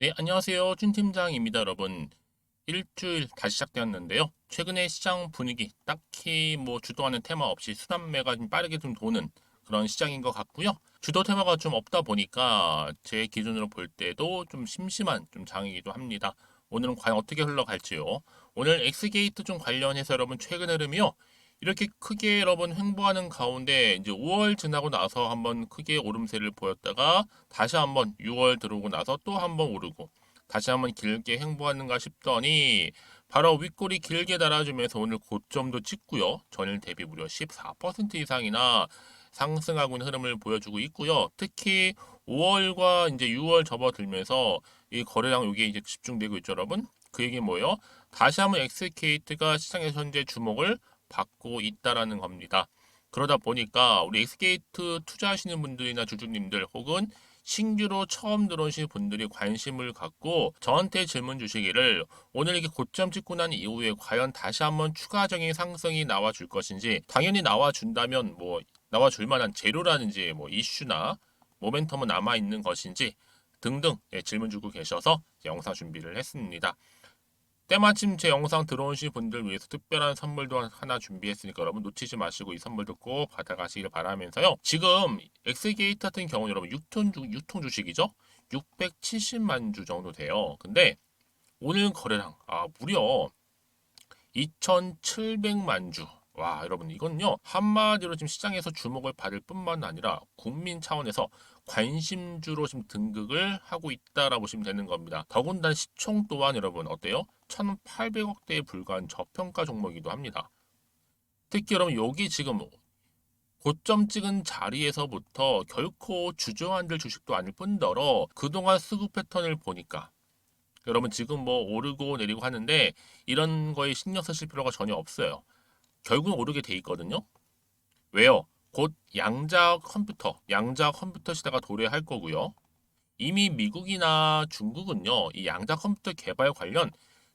네, 안녕하세요. 준 팀장입니다, 여러분. 일주일 다시 시작되었는데요. 최근에 시장 분위기 딱히 뭐 주도하는 테마 없이 순환매가 좀 빠르게 좀 도는 그런 시장인 것 같고요. 주도 테마가 좀 없다 보니까 제 기준으로 볼 때도 좀 심심한 좀 장이기도 합니다. 오늘은 과연 어떻게 흘러갈지요. 오늘 엑스게이트 좀 관련해서 여러분 최근 흐름이요. 이렇게 크게 여러분 횡보하는 가운데 이제 5월 지나고 나서 한번 크게 오름세를 보였다가 다시 한번 6월 들어오고 나서 또 한번 오르고 다시 한번 길게 횡보하는가 싶더니 바로 윗골이 길게 달아주면서 오늘 고점도 찍고요. 전일 대비 무려 14% 이상이나 상승하고 있는 흐름을 보여주고 있고요. 특히 5월과 이제 6월 접어들면서 이 거래량 여기에 이제 집중되고 있죠, 여러분. 그 얘기 뭐예요? 다시 한번 엑스게이트가 시장에서 현재 주목을 받고 있다라는 겁니다. 그러다 보니까 우리 엑스게이트 투자하시는 분들이나 주주님들 혹은 신규로 처음 들어오신 분들이 관심을 갖고 저한테 질문 주시기를 오늘 이렇게 고점 찍고 난 이후에 과연 다시 한번 추가적인 상승이 나와 줄 것인지 당연히 나와 준다면 뭐 나와 줄 만한 재료라든지 뭐 이슈나 모멘텀은 남아 있는 것인지 등등 질문 주고 계셔서 영상 준비를 했습니다. 때마침 제 영상 들어오신 분들 위해서 특별한 선물도 하나 준비했으니까 여러분 놓치지 마시고 이 선물도 꼭 받아가시길 바라면서요. 지금 엑스게이트 같은 경우는 여러분 유통 주식이죠. 670만 주 정도 돼요. 근데 오늘 거래량 무려 2,700만 주. 와, 여러분, 이건요, 한마디로 지금 시장에서 주목을 받을 뿐만 아니라 국민 차원에서 관심주로 지금 등극을 하고 있다라고 보시면 되는 겁니다. 더군다나 시총 또한 여러분, 어때요? 1,800억대에 불과한 저평가 종목이기도 합니다. 특히 여러분, 여기 지금 고점 찍은 자리에서부터 결코 주저앉을 주식도 아닐 뿐더러 그동안 수급 패턴을 보니까 여러분 지금 뭐 오르고 내리고 하는데 이런 거에 신경 쓰실 필요가 전혀 없어요. 결국은 오르게 돼 있거든요. 왜요? 곧 양자 컴퓨터 시대가 도래할 거고요. 이미 미국이나 중국은요, 이 양자 컴퓨터 개발 관련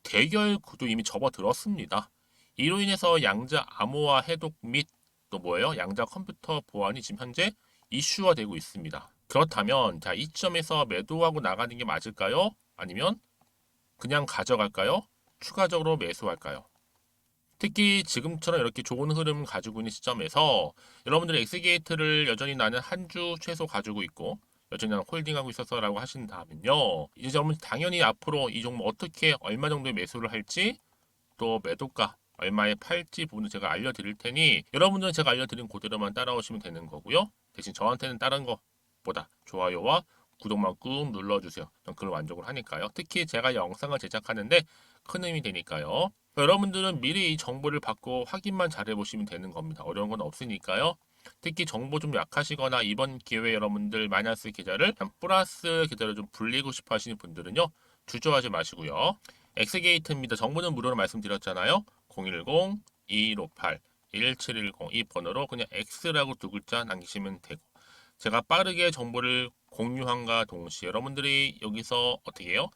대결 구도 이미 접어들었습니다. 이로 인해서 양자 암호화 해독 및 또 뭐예요? 양자 컴퓨터 보안이 지금 현재 이슈화 되고 있습니다. 그렇다면 자, 이점에서 매도하고 나가는 게 맞을까요? 아니면 그냥 가져갈까요? 추가적으로 매수할까요? 특히 지금처럼 이렇게 좋은 흐름 가지고 있는 시점에서 여러분들이 엑스게이트를 여전히 나는 한 주 최소 가지고 있고 여전히 나는 홀딩하고 있어서라고 하신다면요. 이제 여러분 당연히 앞으로 이 종목 어떻게 얼마 정도의 매수를 할지 또 매도가 얼마에 팔지 부분을 제가 알려드릴 테니 여러분들은 제가 알려드린 그대로만 따라오시면 되는 거고요. 대신 저한테는 다른 것보다 좋아요와 구독만 꾹 눌러주세요. 전 그걸 만족을 하니까요. 특히 제가 영상을 제작하는데 큰 힘이 되니까요. 여러분들은 미리 이 정보를 받고 확인만 잘 해보시면 되는 겁니다. 어려운 건 없으니까요. 특히 정보 좀 약하시거나 이번 기회에 여러분들 마이너스 계좌를 플러스 계좌로 좀 불리고 싶어 하시는 분들은요. 주저하지 마시고요. 엑스게이트입니다. 정보는 무료로 말씀드렸잖아요. 010-2158-1710 이 번호로 그냥 X라고 두 글자 남기시면 되고 제가 빠르게 정보를 공유함과 동시에 여러분들이 여기서 어떻게 해요?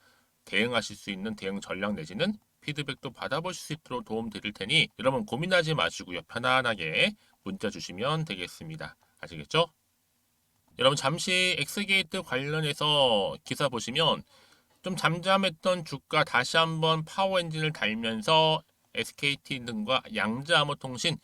대응하실 수 있는 대응 전략 내지는 피드백도 받아보실 수 있도록 도움 드릴 테니 여러분 고민하지 마시고요. 편안하게 문자 주시면 되겠습니다. 아시겠죠? 여러분 잠시 엑스게이트 관련해서 기사 보시면 좀 잠잠했던 주가 다시 한번 파워 엔진을 달면서 SKT 등과 양자암호통신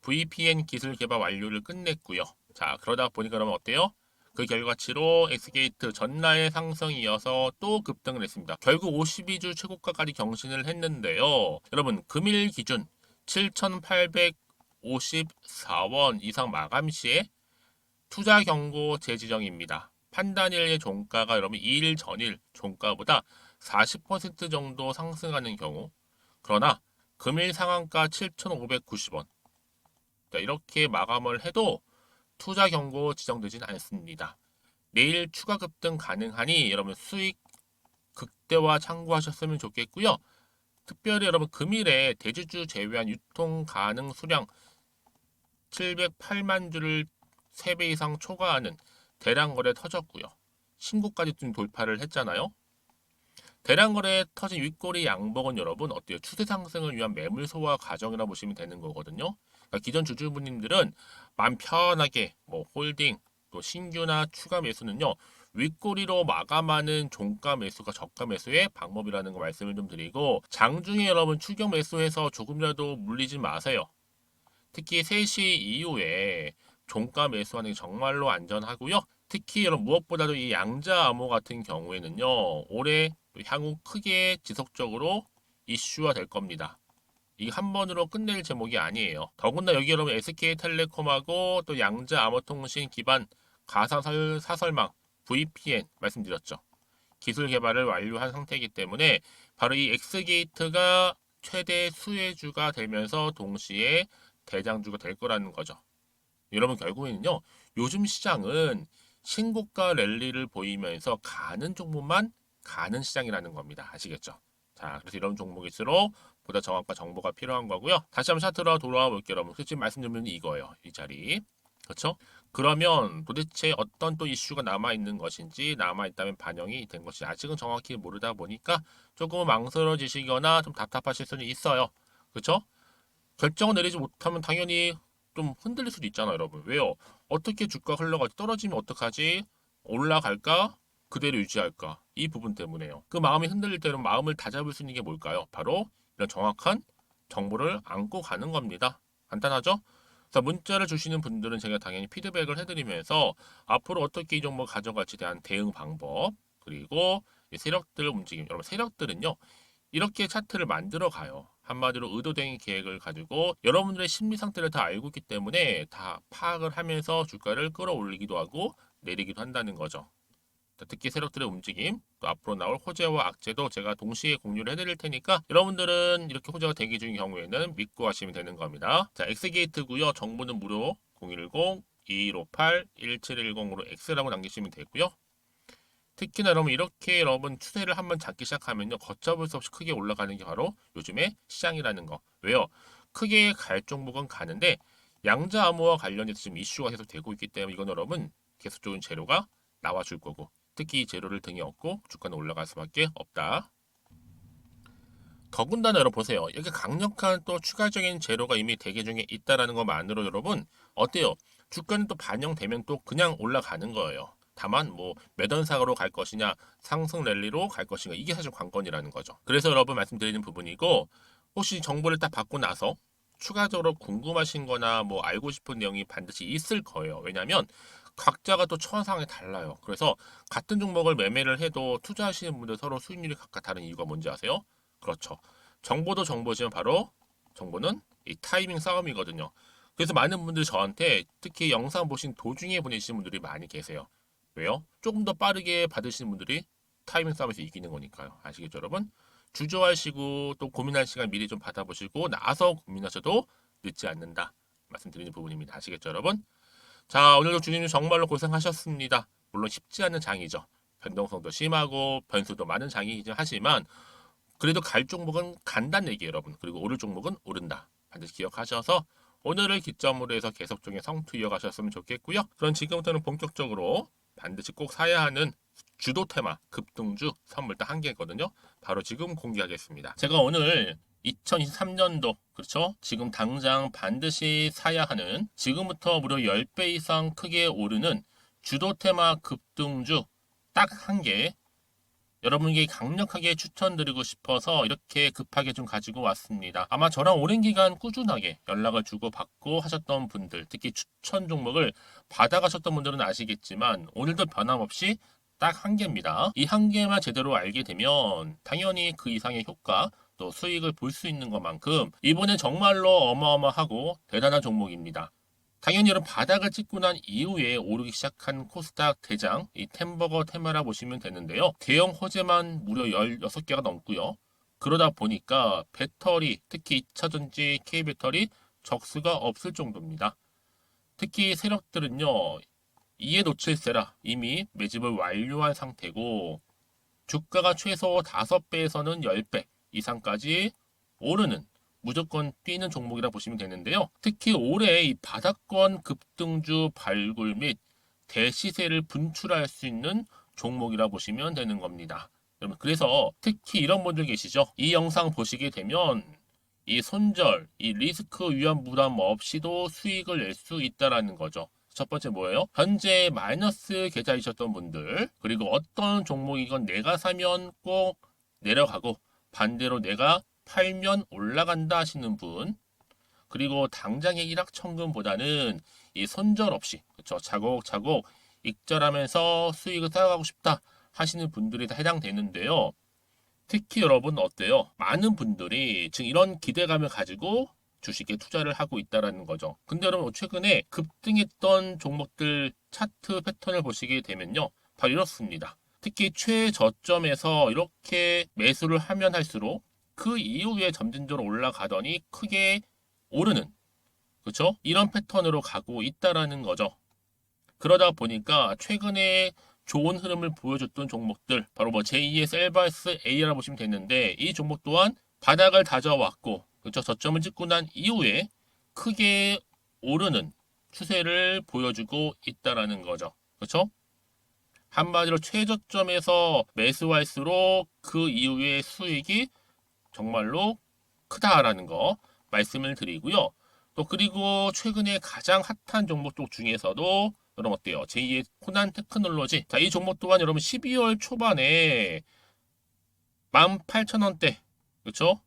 VPN 기술 개발 완료를 끝냈고요. 자, 그러다 보니까 여러분 어때요? 그 결과치로 엑스게이트 전날의 상승이 어서 또 급등을 했습니다. 결국 52주 최고가까지 경신을 했는데요. 여러분, 금일 기준 7,854원 이상 마감 시에 투자 경고 재지정입니다. 판단일의 종가가 여러분 2일 전일 종가보다 40% 정도 상승하는 경우 그러나 금일 상한가 7,590원 이렇게 마감을 해도 투자 경고 지정되진 않습니다. 내일 추가 급등 가능하니 여러분 수익 극대화 참고하셨으면 좋겠고요. 특별히 여러분 금일에 대주주 제외한 유통 가능 수량 708만 주를 3배 이상 초과하는 대량 거래 터졌고요. 신고까지 좀 돌파를 했잖아요. 대량 거래에 터진 윗꼬리 양봉은 여러분 어때요? 추세 상승을 위한 매물 소화 과정이라 보시면 되는 거거든요. 그러니까 기존 주주분님들은 마음 편하게 뭐 홀딩 또 신규나 추가 매수는요. 윗꼬리로 마감하는 종가 매수가 저가 매수의 방법이라는 거 말씀을 좀 드리고, 장중에 여러분 추격 매수해서 조금이라도 물리지 마세요. 특히 3시 이후에 종가 매수하는 게 정말로 안전하고요. 특히 여러분 무엇보다도 이 양자 암호 같은 경우에는요, 올해 향후 크게 지속적으로 이슈화 될 겁니다. 이게 한 번으로 끝낼 제목이 아니에요. 더군다나 여기 여러분 SK텔레콤하고 또 양자 암호통신 기반 가상 사설망 VPN 말씀드렸죠. 기술 개발을 완료한 상태이기 때문에 바로 이 엑스게이트가 최대 수혜주가 되면서 동시에 대장주가 될 거라는 거죠. 여러분 결국에는요, 요즘 시장은 신고가 랠리를 보이면서 가는 종목만 가는 시장이라는 겁니다. 아시겠죠? 자, 그래서 이런 종목일수록 보다 정확한 정보가 필요한 거고요. 다시 한번 차트로 돌아와 볼게요, 여러분. 솔직히 말씀드리면 이거예요. 이 자리. 그렇죠? 그러면 도대체 어떤 또 이슈가 남아있는 것인지, 남아있다면 반영이 된 것이 아직은 정확히 모르다 보니까 조금 망설여지시거나 좀 답답하실 수는 있어요. 그렇죠? 결정을 내리지 못하면 당연히 좀 흔들릴 수도 있잖아요, 여러분. 왜요? 어떻게 주가 흘러가지? 떨어지면 어떡하지? 올라갈까? 그대로 유지할까? 이 부분 때문에요. 그 마음이 흔들릴 때는 마음을 다잡을 수 있는 게 뭘까요? 바로 이런 정확한 정보를 안고 가는 겁니다. 간단하죠? 그래서 문자를 주시는 분들은 제가 당연히 피드백을 해드리면서 앞으로 어떻게 이 종목 가져갈지에 대한 대응 방법, 그리고 세력들 움직임. 여러분, 세력들은요, 이렇게 차트를 만들어 가요. 한마디로 의도된 계획을 가지고 여러분들의 심리 상태를 다 알고 있기 때문에 다 파악을 하면서 주가를 끌어올리기도 하고 내리기도 한다는 거죠. 특히 세력들의 움직임, 또 앞으로 나올 호재와 악재도 제가 동시에 공유를 해드릴 테니까 여러분들은 이렇게 호재가 대기 중인 경우에는 믿고 하시면 되는 겁니다. 자, 엑스게이트고요. 정보는 무료 010-2158-1710으로 X라고 남기시면 되고요. 특히나 여러분 이렇게 여러분 추세를 한번 잡기 시작하면요, 걷잡을 수 없이 크게 올라가는 게 바로 요즘의 시장이라는 거. 왜요? 크게 갈 종목은 가는데 양자 암호와 관련해서 지금 이슈가 계속 되고 있기 때문에 이건 여러분 계속적인 재료가 나와줄 거고, 특히 이 재료를 등에 업고 주가는 올라갈 수밖에 없다. 더군다나 여러분 보세요. 이렇게 강력한 또 추가적인 재료가 이미 대기 중에 있다라는 것만으로 여러분 어때요? 주가는 또 반영되면 또 그냥 올라가는 거예요. 다만 뭐 매던상으로 갈 것이냐, 상승 랠리로 갈 것인가, 이게 사실 관건이라는 거죠. 그래서 여러분 말씀드리는 부분이고, 혹시 정보를 딱 받고 나서 추가적으로 궁금하신 거나 뭐 알고 싶은 내용이 반드시 있을 거예요. 왜냐하면 각자가 또 처한 상황이 달라요. 그래서 같은 종목을 매매를 해도 투자하시는 분들 서로 수익률이 각각 다른 이유가 뭔지 아세요? 그렇죠. 정보도 정보지만 바로 정보는 이 타이밍 싸움이거든요. 그래서 많은 분들이 저한테 특히 영상 보신 도중에 보내시는 분들이 많이 계세요. 왜요? 조금 더 빠르게 받으시는 분들이 타이밍 싸움에서 이기는 거니까요. 아시겠죠, 여러분? 주저하시고 또 고민할 시간 미리 좀 받아보시고 나서 고민하셔도 늦지 않는다. 말씀드리는 부분입니다. 아시겠죠, 여러분? 자, 오늘도 주님 정말로 고생하셨습니다. 물론 쉽지 않은 장이죠. 변동성도 심하고 변수도 많은 장이긴 하지만 그래도 갈 종목은 간다는 얘기예요, 여러분. 그리고 오를 종목은 오른다. 반드시 기억하셔서 오늘을 기점으로 해서 계속적인 성투 이어가셨으면 좋겠고요. 그럼 지금부터는 본격적으로 반드시 꼭 사야 하는 주도 테마 급등주 선물 딱 한 개거든요. 바로 지금 공개하겠습니다. 제가 오늘 2023년도 그렇죠? 지금 당장 반드시 사야 하는 지금부터 무려 10배 이상 크게 오르는 주도 테마 급등주 딱 한 개 여러분께 강력하게 추천드리고 싶어서 이렇게 급하게 좀 가지고 왔습니다. 아마 저랑 오랜 기간 꾸준하게 연락을 주고받고 하셨던 분들, 특히 추천 종목을 받아가셨던 분들은 아시겠지만 오늘도 변함없이 딱 한 개입니다. 이 한 개만 제대로 알게 되면 당연히 그 이상의 효과 또 수익을 볼 수 있는 것만큼 이번에 정말로 어마어마하고 대단한 종목입니다. 당연히 여러분 바닥을 찍고 난 이후에 오르기 시작한 코스닥 대장 이 템버거 테마라 보시면 되는데요. 대형 호재만 무려 16개가 넘고요. 그러다 보니까 배터리, 특히 2차전지 K배터리 적수가 없을 정도입니다. 특히 세력들은요. 이에 놓칠세라 이미 매집을 완료한 상태고 주가가 최소 5배에서는 10배 이상까지 오르는 무조건 뛰는 종목이라 보시면 되는데요. 특히 올해 이 바닥권 급등주 발굴 및 대시세를 분출할 수 있는 종목이라 보시면 되는 겁니다. 여러분 그래서 특히 이런 분들 계시죠. 이 영상 보시게 되면 이 손절, 이 리스크 위험 부담 없이도 수익을 낼 수 있다라는 거죠. 첫 번째 뭐예요? 현재 마이너스 계좌이셨던 분들, 그리고 어떤 종목이건 내가 사면 꼭 내려가고 반대로 내가 팔면 올라간다 하시는 분, 그리고 당장의 일확천금보다는 이 손절 없이 그렇죠, 차곡차곡 익절하면서 수익을 쌓아가고 싶다 하시는 분들이 다 해당되는데요. 특히 여러분 어때요? 많은 분들이 지금 이런 기대감을 가지고 주식에 투자를 하고 있다라는 거죠. 근데 여러분 최근에 급등했던 종목들 차트 패턴을 보시게 되면요, 바로 이렇습니다. 특히 최저점에서 이렇게 매수를 하면 할수록 그 이후에 점진적으로 올라가더니 크게 오르는, 그렇죠? 이런 패턴으로 가고 있다라는 거죠. 그러다 보니까 최근에 좋은 흐름을 보여줬던 종목들, 바로 뭐 제2의 셀바스 A라고 보시면 되는데, 이 종목 또한 바닥을 다져왔고, 그렇죠? 저점을 찍고 난 이후에 크게 오르는 추세를 보여주고 있다라는 거죠. 그렇죠? 한마디로 최저점에서 매수할수록 그 이후에 수익이 정말로 크다라는 거 말씀을 드리고요. 또 그리고 최근에 가장 핫한 종목 쪽 중에서도 여러분 어때요? 제2의 코난 테크놀로지. 자, 이 종목 또한 여러분 12월 초반에 18,000원대, 그렇죠?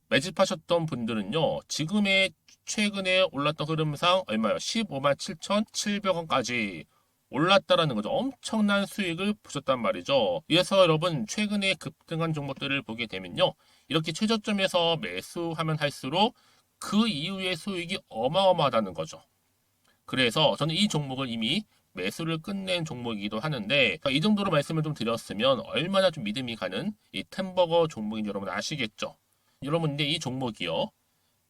매집하셨던 분들은요, 지금의 최근에 올랐던 흐름상 얼마요? 15만 7,700원까지 올랐다라는 거죠. 엄청난 수익을 보셨단 말이죠. 그래서 여러분 최근에 급등한 종목들을 보게 되면요, 이렇게 최저점에서 매수하면 할수록 그 이후의 수익이 어마어마하다는 거죠. 그래서 저는 이 종목을 이미 매수를 끝낸 종목이기도 하는데, 이 정도로 말씀을 좀 드렸으면 얼마나 좀 믿음이 가는 이 템버거 종목인지 여러분 아시겠죠? 여러분 근데 이 종목이요,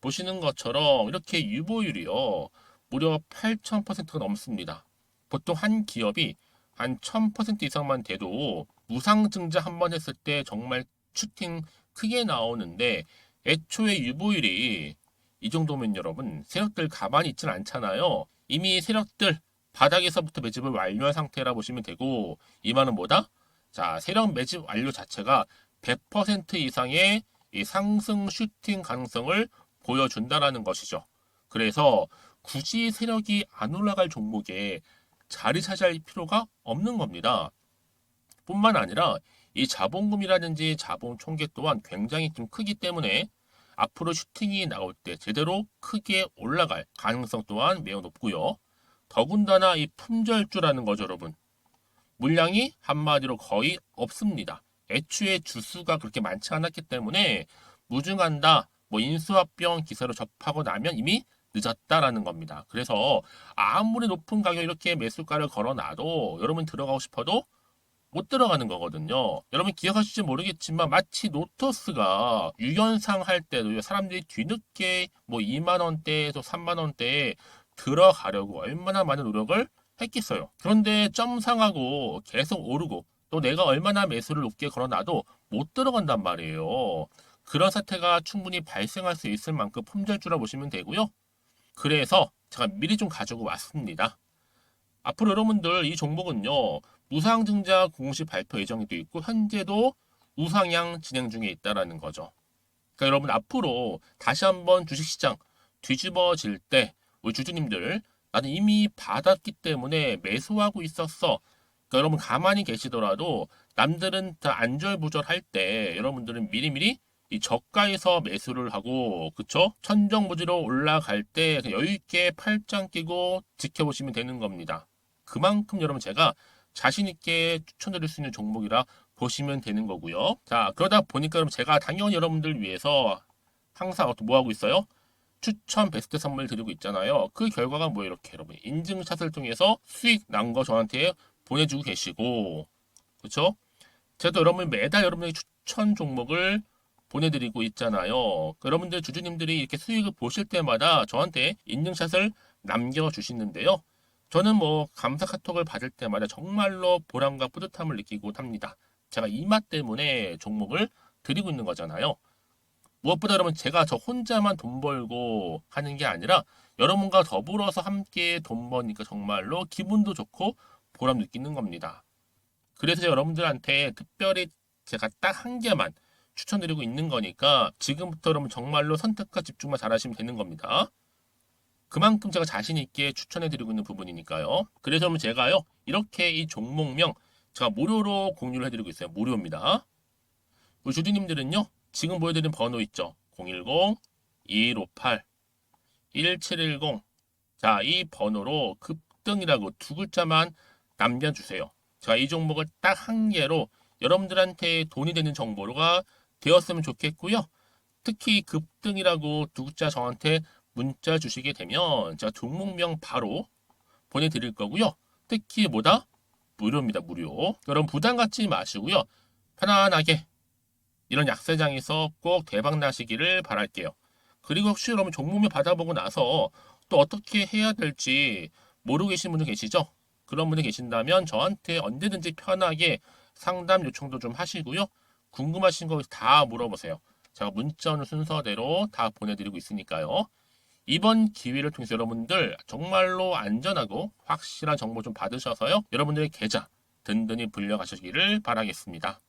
보시는 것처럼 이렇게 유보율이요 무려 8,000%가 넘습니다. 보통 한 기업이 한 1000% 이상만 돼도 무상증자 한 번 했을 때 정말 슈팅 크게 나오는데, 애초에 유보율이 이 정도면 여러분 세력들 가만히 있진 않잖아요. 이미 세력들 바닥에서부터 매집을 완료한 상태라 보시면 되고, 이 말은 뭐다? 자, 세력 매집 완료 자체가 100% 이상의 이 상승 슈팅 가능성을 보여준다라는 것이죠. 그래서 굳이 세력이 안 올라갈 종목에 자리 차지할 필요가 없는 겁니다. 뿐만 아니라 이 자본금이라든지 자본 총계 또한 굉장히 좀 크기 때문에 앞으로 슈팅이 나올 때 제대로 크게 올라갈 가능성 또한 매우 높고요. 더군다나 이 품절주라는 거죠, 여러분. 물량이 한마디로 거의 없습니다. 애초에 주수가 그렇게 많지 않았기 때문에 무증한다, 뭐 인수합병 기사로 접하고 나면 이미 늦었다라는 겁니다. 그래서 아무리 높은 가격 이렇게 매수가를 걸어놔도 여러분 들어가고 싶어도 못 들어가는 거거든요. 여러분 기억하실지 모르겠지만 마치 노토스가 유연상 할 때도 사람들이 뒤늦게 뭐 2만 원대에서 3만 원대에 들어가려고 얼마나 많은 노력을 했겠어요. 그런데 점상하고 계속 오르고 또 내가 얼마나 매수를 높게 걸어놔도 못 들어간단 말이에요. 그런 사태가 충분히 발생할 수 있을 만큼 품절주라 보시면 되고요. 그래서 제가 미리 좀 가지고 왔습니다. 앞으로 여러분들 이 종목은요, 무상증자 공시 발표 예정이 되어 있고 현재도 우상향 진행 중에 있다라는 거죠. 그러니까 여러분 앞으로 다시 한번 주식시장 뒤집어질 때 우리 주주님들, 나는 이미 받았기 때문에 매수하고 있었어. 그러니까 여러분 가만히 계시더라도 남들은 다 안절부절할 때 여러분들은 미리미리 이 저가에서 매수를 하고, 그쵸? 천정부지로 올라갈 때 여유 있게 팔짱 끼고 지켜보시면 되는 겁니다. 그만큼 여러분 제가 자신 있게 추천드릴 수 있는 종목이라 보시면 되는 거고요. 자, 그러다 보니까 여러분 제가 당연히 여러분들 위해서 항상 뭐 하고 있어요? 추천 베스트 선물 드리고 있잖아요. 그 결과가 뭐 이렇게 여러분 인증샷을 통해서 수익 난 거 저한테 보내주고 계시고, 그렇죠? 제가 여러분 매달 여러분의 추천 종목을 보내드리고 있잖아요. 여러분들 주주님들이 이렇게 수익을 보실 때마다 저한테 인증샷을 남겨주시는데요. 저는 뭐 감사 카톡을 받을 때마다 정말로 보람과 뿌듯함을 느끼고 합니다. 제가 이 맛 때문에 종목을 드리고 있는 거잖아요. 무엇보다 여러분 제가 저 혼자만 돈 벌고 하는 게 아니라 여러분과 더불어서 함께 돈 버니까 정말로 기분도 좋고 보람 느끼는 겁니다. 그래서 여러분들한테 특별히 제가 딱 한 개만 추천드리고 있는 거니까 지금부터 여러분 정말로 선택과 집중만 잘하시면 되는 겁니다. 그만큼 제가 자신 있게 추천해드리고 있는 부분이니까요. 그래서 그러면 제가요, 이렇게 이 종목명 제가 무료로 공유를 해드리고 있어요. 무료입니다. 우리 주주님들은요, 지금 보여드린 번호 있죠? 010-2158-1710. 자, 이 번호로 급등이라고 두 글자만 남겨주세요. 제가 이 종목을 딱 한 개로 여러분들한테 돈이 되는 정보가 되었으면 좋겠고요. 특히 급등이라고 두 글자 저한테 문자 주시게 되면 제가 종목명 바로 보내드릴 거고요. 특히 뭐다? 무료입니다. 무료. 여러분 부담 갖지 마시고요. 편안하게 이런 약세장에서 꼭 대박 나시기를 바랄게요. 그리고 혹시 여러분 종목명 받아보고 나서 또 어떻게 해야 될지 모르고 계신 분들 계시죠? 그런 분들 계신다면 저한테 언제든지 편하게 상담 요청도 좀 하시고요. 궁금하신 거 다 물어보세요. 제가 문자 오는 순서대로 다 보내드리고 있으니까요. 이번 기회를 통해서 여러분들 정말로 안전하고 확실한 정보 좀 받으셔서요. 여러분들의 계좌 든든히 불려가시기를 바라겠습니다.